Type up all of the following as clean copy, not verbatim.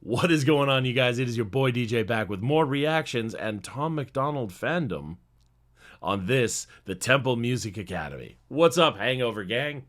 What is going on, you guys? It is your boy DJ back with more reactions and Tom MacDonald fandom on this, the Temple Music Academy. What's up, Hangover Gang?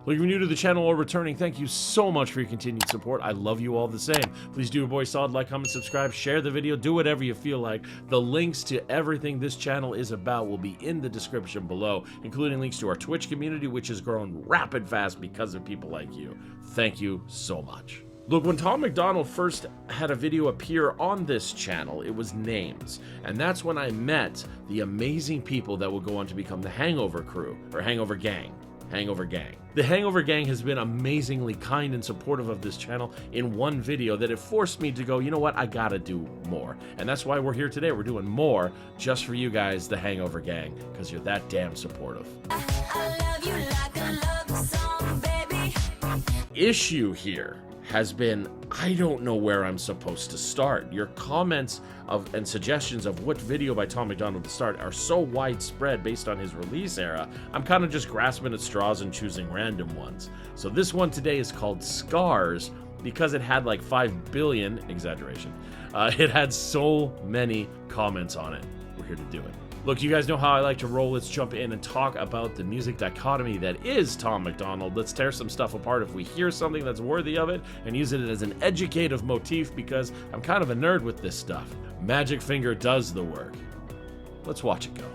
Well, if you're new to the channel or returning, thank you so much for your continued support. I love you all the same. Please do a boy solid, like, comment, subscribe, share the video, do whatever you feel like. The links to everything this channel is about will be in the description below, including links to our Twitch community, which has grown rapid fast because of people like you. Thank you so much. Look, when Tom MacDonald first had a video appear on this channel, it was names. And that's when I met the amazing people that would go on to become the Hangover crew, or Hangover Gang. Hangover Gang. The Hangover Gang has been amazingly kind and supportive of this channel in one video that it forced me to go, you know what, I gotta do more. And that's why we're here today. We're doing more just for you guys, the Hangover Gang, because you're that damn supportive. I love you like a love song, baby. Issue here has been, I don't know where I'm supposed to start. Your comments and suggestions of what video by Tom MacDonald to start are so widespread based on his release era, I'm kind of just grasping at straws and choosing random ones. So this one today is called Scars because it had like 5 billion, exaggeration, it had so many comments on it. We're here to do it. Look, you guys know how I like to roll. Let's jump in and talk about the music dichotomy that is Tom MacDonald. Let's tear some stuff apart if we hear something that's worthy of it and use it as an educative motif because I'm kind of a nerd with this stuff. Magic Finger does the work. Let's watch it go.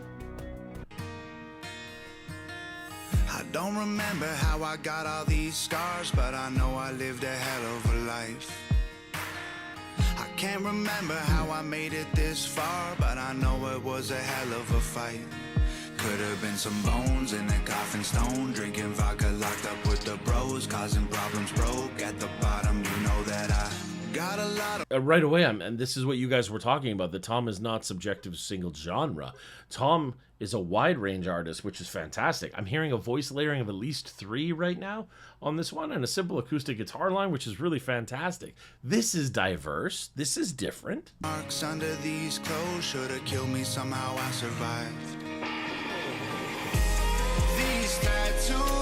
I don't remember how I got all these scars, but I know I lived a hell of a life. I can't remember how I made it this far, but I know it was a hell of a fight. Could have been some bones in a coffin stone, drinking vodka locked up with the bros, causing problems broke at the bottom. You know that I got a lot of right away, and this is what you guys were talking about, that Tom is not subjective to a single genre. Tom is a wide range artist, which is fantastic. I'm hearing a voice layering of at least 3 right now on this one, and a simple acoustic guitar line, which is really fantastic. This is diverse. This is different. Marks under these clothes should have killed me, somehow I survived. These tattoos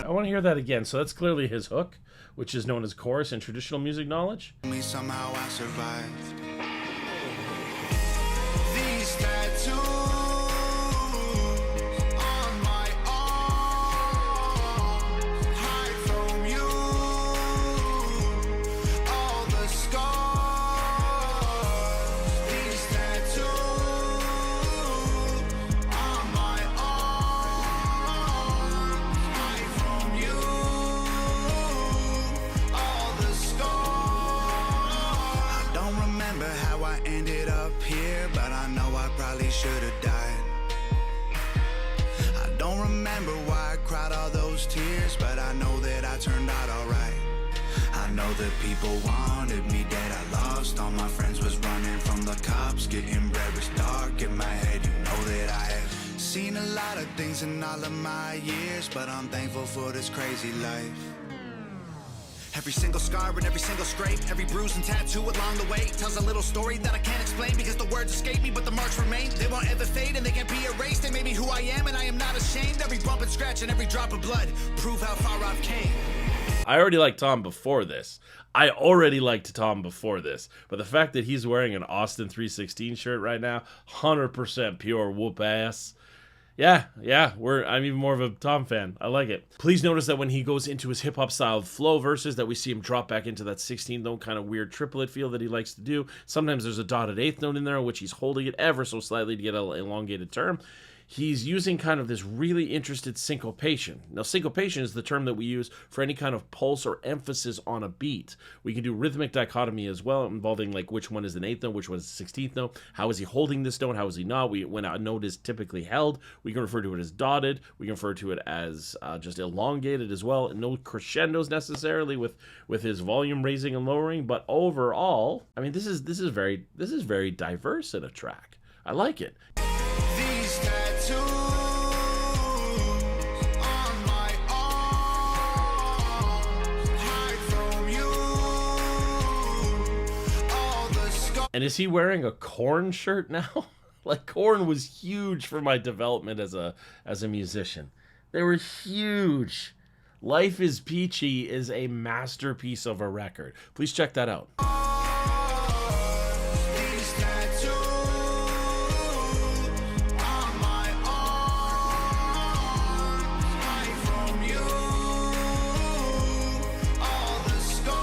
I want to hear that again. So that's clearly his hook, which is known as chorus in traditional music knowledge. Somehow I survived. These tattoos on my arm hide from you. All the scars. These tattoos on my arm hide from you. All the scars. I don't remember how I ended up here, but I know I probably should have died. I don't remember why I cried all those tears, but I know that I turned out alright. I know that people wanted me dead. I lost all my friends, was running from the cops. Getting bread was dark in my head. You know that I have seen a lot of things in all of my years, but I'm thankful for this crazy life. Every single scar and every single scrape, every bruise and tattoo along the way tells a little story that I can't explain because the words escape me, but the marks remain. They won't ever fade and they can't be erased. They made me who I am and I am not ashamed. Every bump and scratch and every drop of blood prove how far I've came. I already liked Tom before this. But the fact that he's wearing an Austin 316 shirt right now, 100% pure whoop ass. Yeah, I'm even more of a Tom fan. I like it. Please notice that when he goes into his hip-hop style flow verses, that we see him drop back into that 16th note kind of weird triplet feel that he likes to do. Sometimes there's a dotted 8th note in there, which he's holding it ever so slightly to get an elongated term. he's using kind of this really interested syncopation. Now, syncopation is the term that we use for any kind of pulse or emphasis on a beat. We can do rhythmic dichotomy as well, involving like which one is an eighth note, which one is the 16th note, how is he holding this note, how is he not. When a note is typically held, we can refer to it as dotted, we can refer to it as just elongated as well, and no crescendos necessarily with his volume raising and lowering, but overall, I mean, this is very diverse in a track. I like it. These tattoos on my arm hide from you. All the scars. And is he wearing a Korn shirt now? Like, Korn was huge for my development as a musician. They were huge. Life is Peachy is a masterpiece of a record. Please check that out. These tattoos on my arm hide from you. All the scars.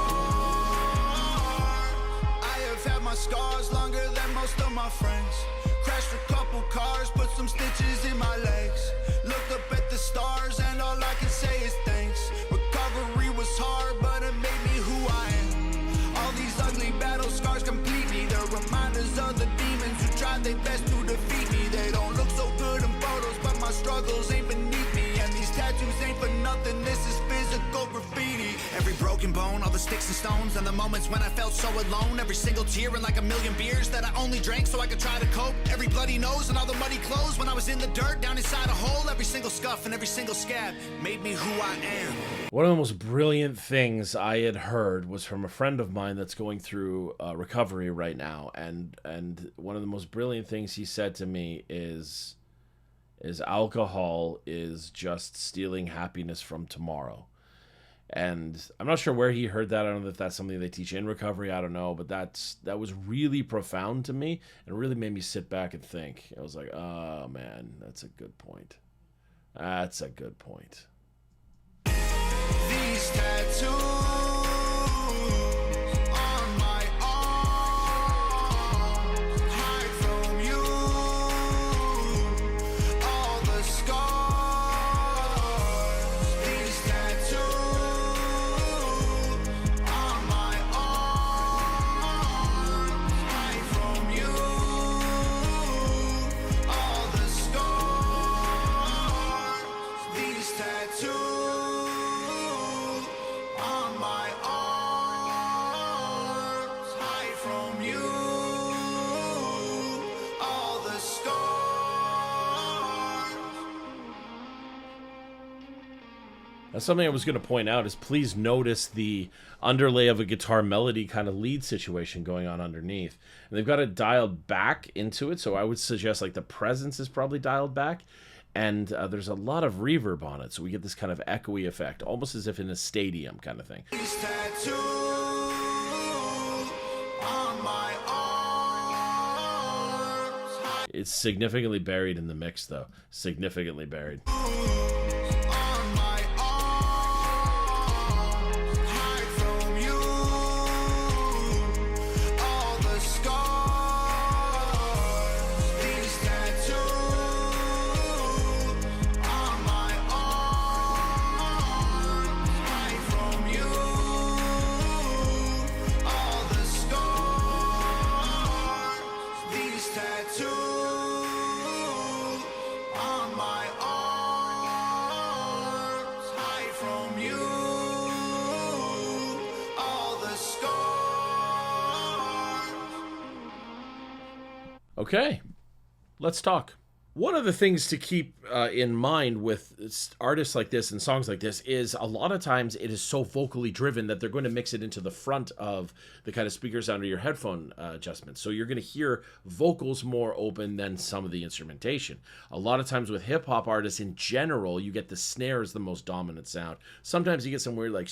I have had my scars longer than most of my friends. Crashed a couple cars, put some stitches in my legs. Looked up at the stars and all I can say is thanks. Recovery was hard, but it made me who I am. All these ugly battle scars complete me. They're reminders of the demons who tried their best to defeat me. They don't look so good in photos, but my struggles ain't beneath me. And these tattoos ain't for nothing, this is physical graffiti. Every broken bone, all the sticks and stones, and the moments when I felt so alone. Every single tear and like a million beers that I only drank so I could try to cope. Every bloody nose and all the muddy clothes when I was in the dirt down inside a hole. Every single scuff and every single scab made me who I am. One of the most brilliant things I had heard was from a friend of mine that's going through recovery right now, and one of the most brilliant things he said to me is alcohol is just stealing happiness from tomorrow. And I'm not sure where he heard that. I don't know if that's something they teach in recovery. I don't know, but that was really profound to me, and it really made me sit back and think. I was like, oh man, that's a good point. That's a good point. These tattoos on my arm hide from you. All the scars. These tattoos on my arm hide from you. All the scars. These tattoos on my arms hide from you. All the scars. Now, something I was going to point out is please notice the underlay of a guitar melody kind of lead situation going on underneath. And they've got it dialed back into it, so I would suggest like the presence is probably dialed back. And there's a lot of reverb on it, so we get this kind of echoey effect, almost as if in a stadium kind of thing. These tattoos on my arms hide It's significantly buried in the mix, though. Significantly buried. on my arms hide from you. All the scars. These tattoos on my arms hide from you. All the scars. These tattoos on my arms hide from you. All the scars. Okay, let's talk. One of the things to keep in mind with artists like this and songs like this is a lot of times it is so vocally driven that they're going to mix it into the front of the kind of speakers under your headphone adjustments. So you're going to hear vocals more open than some of the instrumentation. A lot of times with hip hop artists in general, you get the snare as the most dominant sound. Sometimes you get some weird like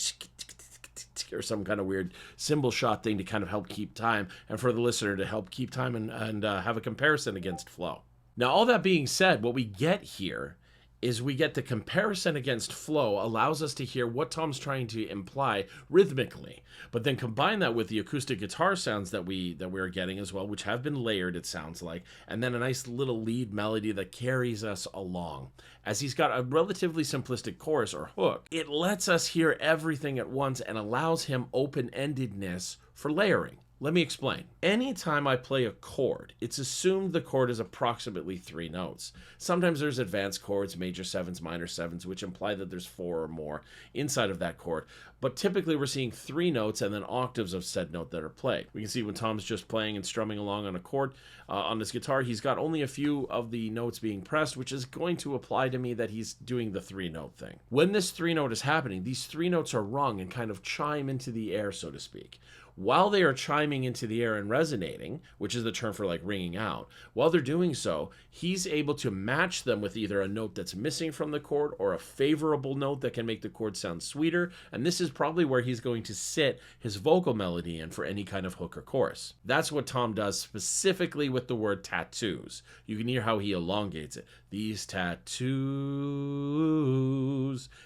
or some kind of weird cymbal shot thing to kind of help keep time, and for the listener to help keep time and have a comparison against flow. Now, all that being said, what we get here is we get the comparison against flow allows us to hear what Tom's trying to imply rhythmically, but then combine that with the acoustic guitar sounds that we're getting as well, which have been layered, it sounds like, and then a nice little lead melody that carries us along. As he's got a relatively simplistic chorus or hook, it lets us hear everything at once and allows him open-endedness for layering. Let me explain. Anytime I play a chord, it's assumed the chord is approximately 3 notes. Sometimes there's advanced chords, major 7s, minor 7s, which imply that there's 4 or more inside of that chord. But typically we're seeing 3 notes and then octaves of said note that are played. We can see when Tom's just playing and strumming along on a chord on his guitar, he's got only a few of the notes being pressed, which is going to apply to me that he's doing the 3-note thing. When this 3-note is happening, these 3 notes are rung and kind of chime into the air, so to speak. While they are chiming into the air and resonating, which is the term for like ringing out, while they're doing so, he's able to match them with either a note that's missing from the chord or a favorable note that can make the chord sound sweeter, and this is probably where he's going to sit his vocal melody in for any kind of hook or chorus. That's what Tom does specifically with the word tattoos. You can hear how he elongates it. These tattoos,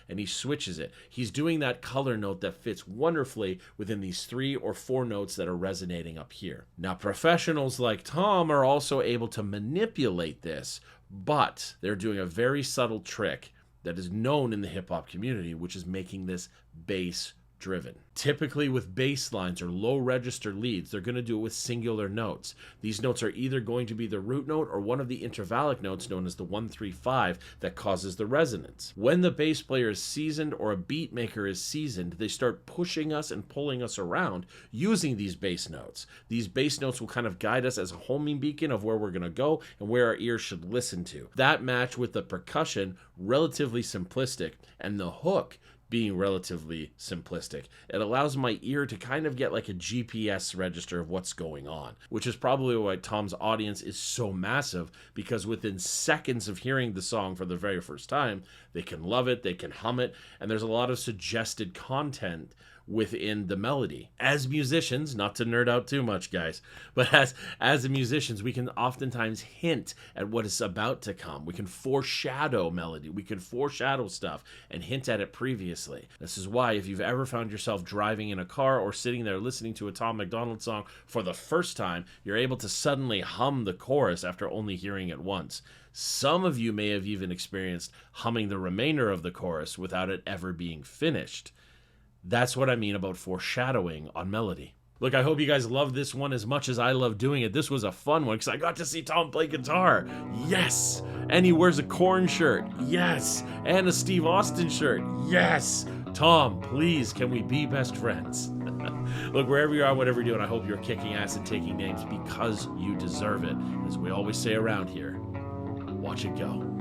and he switches it. He's doing that color note that fits wonderfully within these 3 or 4 notes that are resonating up here. Now, professionals like Tom are also able to manipulate this, but they're doing a very subtle trick that is known in the hip-hop community, which is making this bass driven. Typically with bass lines or low register leads, they're going to do it with singular notes. These notes are either going to be the root note or one of the intervallic notes known as the 1-3-5 that causes the resonance. When the bass player is seasoned or a beat maker is seasoned, they start pushing us and pulling us around using these bass notes. These bass notes will kind of guide us as a homing beacon of where we're going to go and where our ears should listen to. That match with the percussion, relatively simplistic, and the hook being relatively simplistic, it allows my ear to kind of get like a GPS register of what's going on, which is probably why Tom's audience is so massive, because within seconds of hearing the song for the very first time, they can love it, they can hum it, and there's a lot of suggested content within the melody. As musicians, not to nerd out too much, guys, but as musicians, we can oftentimes hint at what is about to come. We can foreshadow melody. We can foreshadow stuff and hint at it previously. This is why if you've ever found yourself driving in a car or sitting there listening to a Tom MacDonald song for the first time, you're able to suddenly hum the chorus after only hearing it once. Some of you may have even experienced humming the remainder of the chorus without it ever being finished. That's what I mean about foreshadowing on melody. Look, I hope you guys love this one as much as I love doing it. This was a fun one because I got to see Tom play guitar. Yes! And he wears a Korn shirt. Yes! And a Steve Austin shirt. Yes! Tom, please, can we be best friends? Look, wherever you are, whatever you're doing, I hope you're kicking ass and taking names because you deserve it. As we always say around here, watch it go.